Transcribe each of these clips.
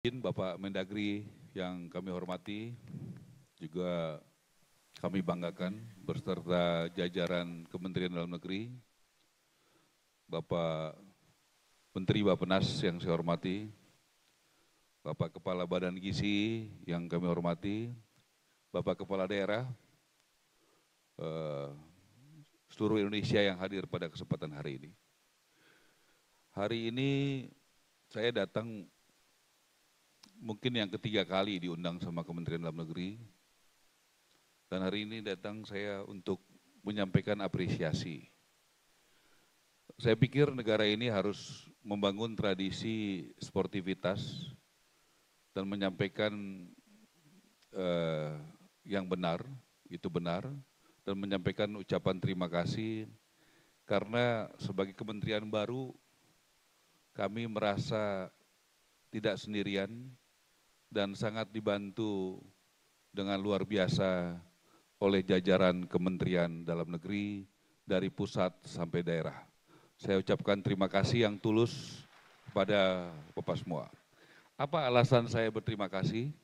Bapak Mendagri yang kami hormati, juga kami banggakan beserta jajaran Kementerian Dalam Negeri, Bapak Menteri Bappenas yang saya hormati, Bapak Kepala Badan Gizi yang kami hormati, Bapak Kepala Daerah, seluruh Indonesia yang hadir pada kesempatan hari ini. Hari ini saya datang mungkin yang ketiga kali diundang sama Kementerian Dalam Negeri, dan hari ini datang saya untuk menyampaikan apresiasi. Saya pikir negara ini harus membangun tradisi sportivitas dan menyampaikan yang benar, itu benar, dan menyampaikan ucapan terima kasih karena sebagai kementerian baru kami merasa tidak sendirian dan sangat dibantu dengan luar biasa oleh jajaran Kementerian Dalam Negeri dari pusat sampai daerah. Saya ucapkan terima kasih yang tulus kepada Bapak semua. Apa alasan saya berterima kasih?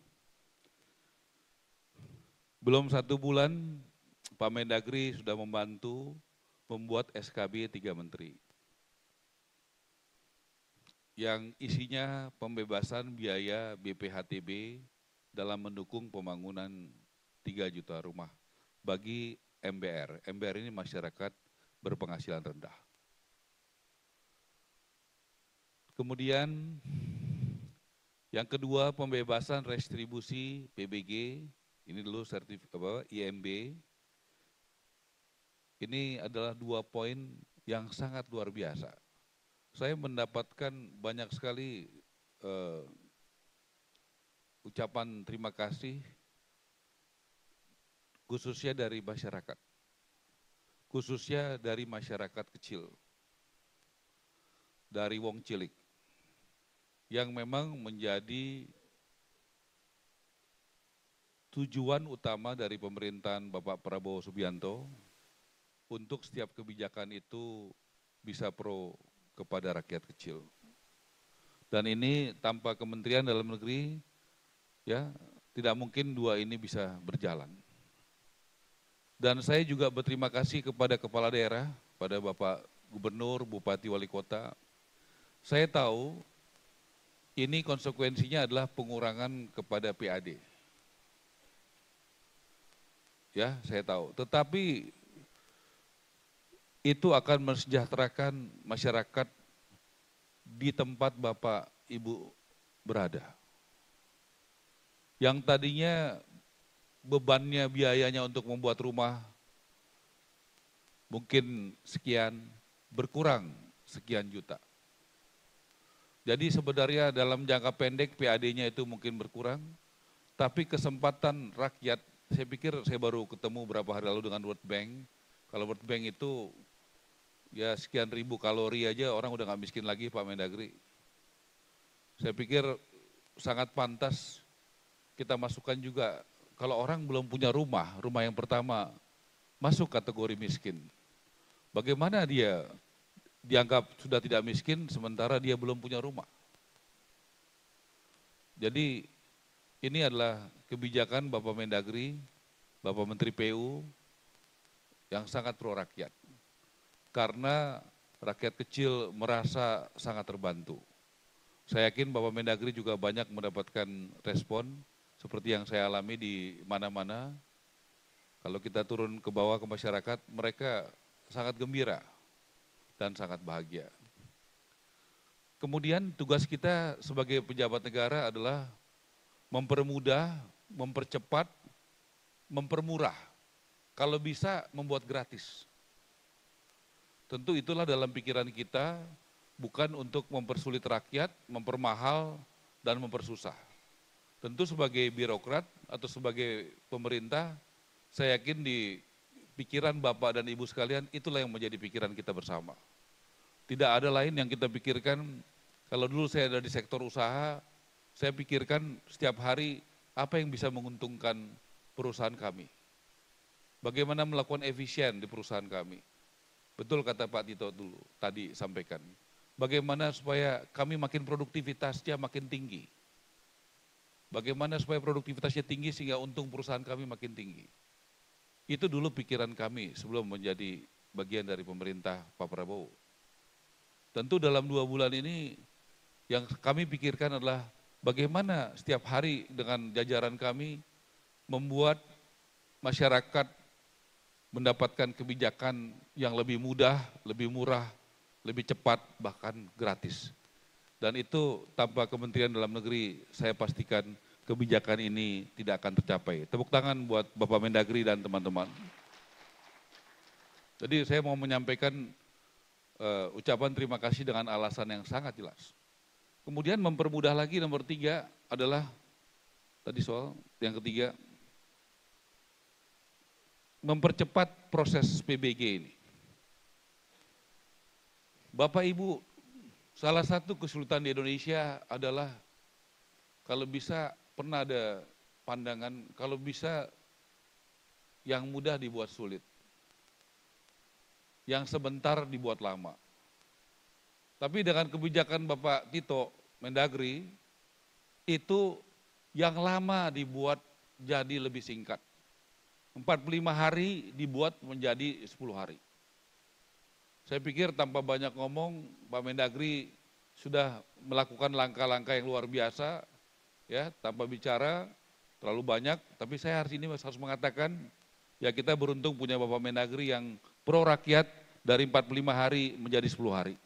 Belum 1 bulan Pak Mendagri sudah membantu membuat SKB 3 Menteri. Yang isinya pembebasan biaya BPHTB dalam mendukung pembangunan 3 juta rumah bagi MBR. MBR ini masyarakat berpenghasilan rendah. Kemudian yang kedua, pembebasan restribusi PBG, ini dulu IMB. Ini adalah 2 poin yang sangat luar biasa. Saya mendapatkan banyak sekali ucapan terima kasih khususnya dari masyarakat. Khususnya dari masyarakat kecil. Dari wong cilik. Yang memang menjadi tujuan utama dari pemerintahan Bapak Prabowo Subianto untuk setiap kebijakan itu bisa pro kepada rakyat kecil. Dan ini tanpa Kementerian Dalam Negeri, ya tidak mungkin 2 ini bisa berjalan. Dan saya juga berterima kasih kepada kepala daerah, pada Bapak Gubernur, Bupati, Wali Kota. Saya tahu ini konsekuensinya adalah pengurangan kepada PAD. Ya, saya tahu. Tetapi itu akan mensejahterakan masyarakat di tempat Bapak Ibu berada. Yang tadinya bebannya biayanya untuk membuat rumah mungkin sekian, berkurang sekian juta. Jadi sebenarnya dalam jangka pendek PAD-nya itu mungkin berkurang, tapi kesempatan rakyat, saya pikir saya baru ketemu beberapa hari lalu dengan World Bank. Kalau World Bank itu ya sekian ribu kalori aja orang udah nggak miskin lagi Pak Mendagri. Saya pikir sangat pantas kita masukkan juga kalau orang belum punya rumah yang pertama masuk kategori miskin. Bagaimana dia dianggap sudah tidak miskin sementara dia belum punya rumah. Jadi ini adalah kebijakan Bapak Mendagri, Bapak Menteri PU yang sangat pro rakyat. Karena rakyat kecil merasa sangat terbantu. Saya yakin Bapak Mendagri juga banyak mendapatkan respon seperti yang saya alami di mana-mana. Kalau kita turun ke bawah ke masyarakat, mereka sangat gembira dan sangat bahagia. Kemudian tugas kita sebagai pejabat negara adalah mempermudah, mempercepat, mempermurah. Kalau bisa membuat gratis. Tentu itulah dalam pikiran kita, bukan untuk mempersulit rakyat, mempermahal, dan mempersusah. Tentu sebagai birokrat atau sebagai pemerintah, saya yakin di pikiran Bapak dan Ibu sekalian, itulah yang menjadi pikiran kita bersama. Tidak ada lain yang kita pikirkan, kalau dulu saya ada di sektor usaha, saya pikirkan setiap hari apa yang bisa menguntungkan perusahaan kami. Bagaimana melakukan efisien di perusahaan kami. Betul kata Pak Tito dulu, tadi sampaikan. Bagaimana supaya kami makin produktivitasnya makin tinggi. Bagaimana supaya produktivitasnya tinggi sehingga untung perusahaan kami makin tinggi. Itu dulu pikiran kami sebelum menjadi bagian dari pemerintah Pak Prabowo. Tentu dalam 2 bulan ini yang kami pikirkan adalah bagaimana setiap hari dengan jajaran kami membuat masyarakat mendapatkan kebijakan yang lebih mudah, lebih murah, lebih cepat, bahkan gratis. Dan itu tanpa Kementerian Dalam Negeri, saya pastikan kebijakan ini tidak akan tercapai. Tepuk tangan buat Bapak Mendagri dan teman-teman. Jadi saya mau menyampaikan ucapan terima kasih dengan alasan yang sangat jelas. Kemudian mempermudah lagi nomor 3 adalah, tadi soal yang ketiga, mempercepat proses PBG ini. Bapak Ibu, salah satu kesulitan di Indonesia adalah kalau bisa pernah ada pandangan, kalau bisa yang mudah dibuat sulit, yang sebentar dibuat lama. Tapi dengan kebijakan Bapak Tito Mendagri, itu yang lama dibuat jadi lebih singkat. 45 hari dibuat menjadi 10 hari. Saya pikir tanpa banyak ngomong, Pak Mendagri sudah melakukan langkah-langkah yang luar biasa, ya, tanpa bicara terlalu banyak, tapi saya hari ini harus mengatakan, ya kita beruntung punya Bapak Mendagri yang pro rakyat dari 45 hari menjadi 10 hari.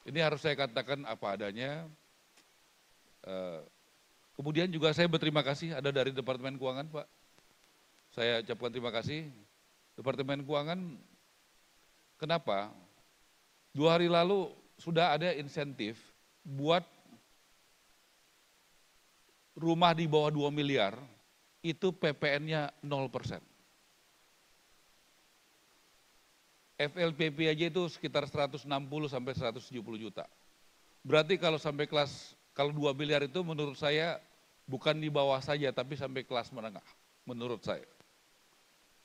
Ini harus saya katakan apa adanya. Kemudian juga saya berterima kasih ada dari Departemen Keuangan, Pak. Saya ucapkan terima kasih. Departemen Keuangan, kenapa? 2 hari lalu sudah ada insentif buat rumah di bawah 2 miliar, itu PPN-nya 0%. FLPP aja itu sekitar 160 sampai 170 juta. Berarti kalau sampai kalau 2 miliar itu menurut saya bukan di bawah saja, tapi sampai kelas menengah, menurut saya.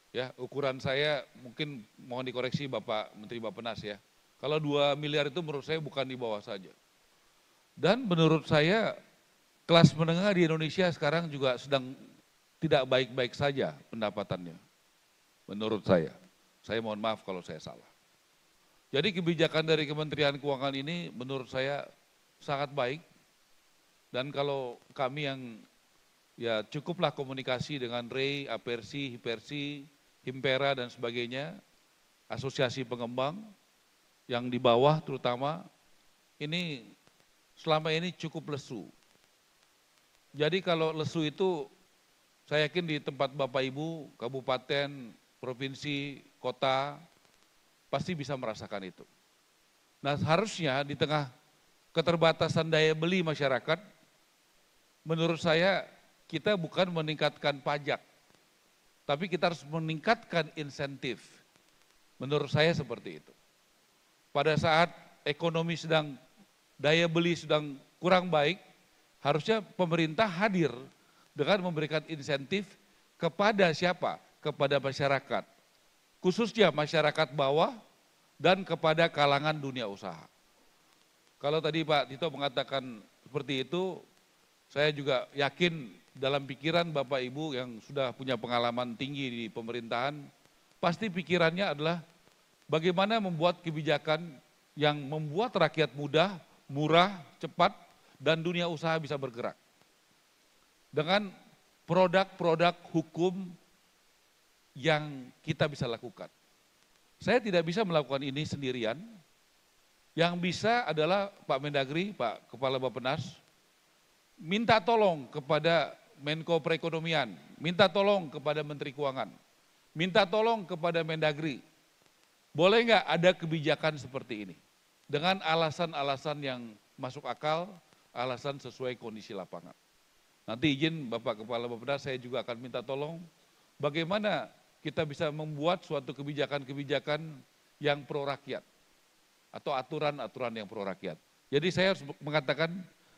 Ya, ukuran saya mungkin mohon dikoreksi Bapak Menteri Bappenas ya. Kalau 2 miliar itu menurut saya bukan di bawah saja. Dan menurut saya kelas menengah di Indonesia sekarang juga sedang tidak baik-baik saja pendapatannya. Menurut saya. Saya mohon maaf kalau saya salah. Jadi kebijakan dari Kementerian Keuangan ini menurut saya sangat baik. Dan kalau kami yang ya cukuplah komunikasi dengan REI, Apersi, Hipersi, Himpera dan sebagainya, asosiasi pengembang yang di bawah terutama, ini selama ini cukup lesu. Jadi kalau lesu itu saya yakin di tempat Bapak Ibu, kabupaten, provinsi, kota, pasti bisa merasakan itu. Nah harusnya di tengah keterbatasan daya beli masyarakat, menurut saya kita bukan meningkatkan pajak, tapi kita harus meningkatkan insentif. Menurut saya seperti itu. Pada saat ekonomi sedang, daya beli sedang kurang baik, harusnya pemerintah hadir dengan memberikan insentif kepada siapa? Kepada masyarakat. Khususnya masyarakat bawah dan kepada kalangan dunia usaha. Kalau tadi Pak Tito mengatakan seperti itu, saya juga yakin dalam pikiran Bapak Ibu yang sudah punya pengalaman tinggi di pemerintahan, pasti pikirannya adalah bagaimana membuat kebijakan yang membuat rakyat mudah, murah, cepat, dan dunia usaha bisa bergerak. Dengan produk-produk hukum yang kita bisa lakukan. Saya tidak bisa melakukan ini sendirian, yang bisa adalah Pak Mendagri, Pak Kepala Bappenas, minta tolong kepada Menko Perekonomian, minta tolong kepada Menteri Keuangan, minta tolong kepada Mendagri. Boleh nggak ada kebijakan seperti ini? Dengan alasan-alasan yang masuk akal, alasan sesuai kondisi lapangan. Nanti izin Bapak Kepala Bappenas, saya juga akan minta tolong bagaimana kita bisa membuat suatu kebijakan-kebijakan yang pro rakyat atau aturan-aturan yang pro rakyat. Jadi saya harus mengatakan,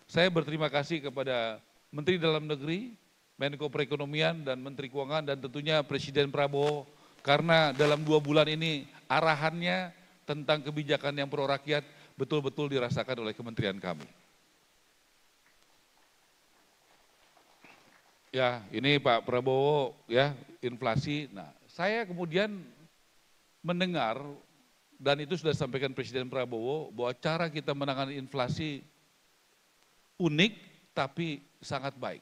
saya berterima kasih kepada Menteri Dalam Negeri, Menko Perekonomian dan Menteri Keuangan dan tentunya Presiden Prabowo karena dalam 2 bulan ini arahannya tentang kebijakan yang pro rakyat betul-betul dirasakan oleh kementerian kami. Ya, ini Pak Prabowo ya, inflasi. Nah, saya kemudian mendengar dan itu sudah disampaikan Presiden Prabowo bahwa cara kita menangani inflasi unik tapi sangat baik.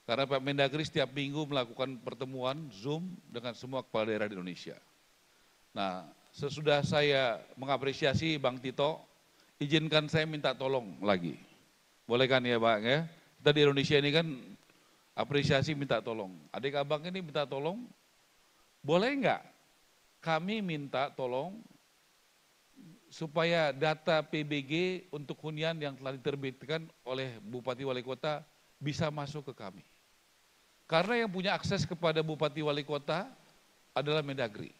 Karena Pak Mendagri setiap minggu melakukan pertemuan Zoom dengan semua kepala daerah di Indonesia. Nah, sesudah saya mengapresiasi Bang Tito, izinkan saya minta tolong lagi. Boleh kan ya Pak ya? Kita di Indonesia ini kan apresiasi minta tolong. Adik abang ini minta tolong, boleh enggak kami minta tolong supaya data PBG untuk hunian yang telah diterbitkan oleh Bupati Wali Kota bisa masuk ke kami. Karena yang punya akses kepada Bupati Wali Kota adalah Mendagri.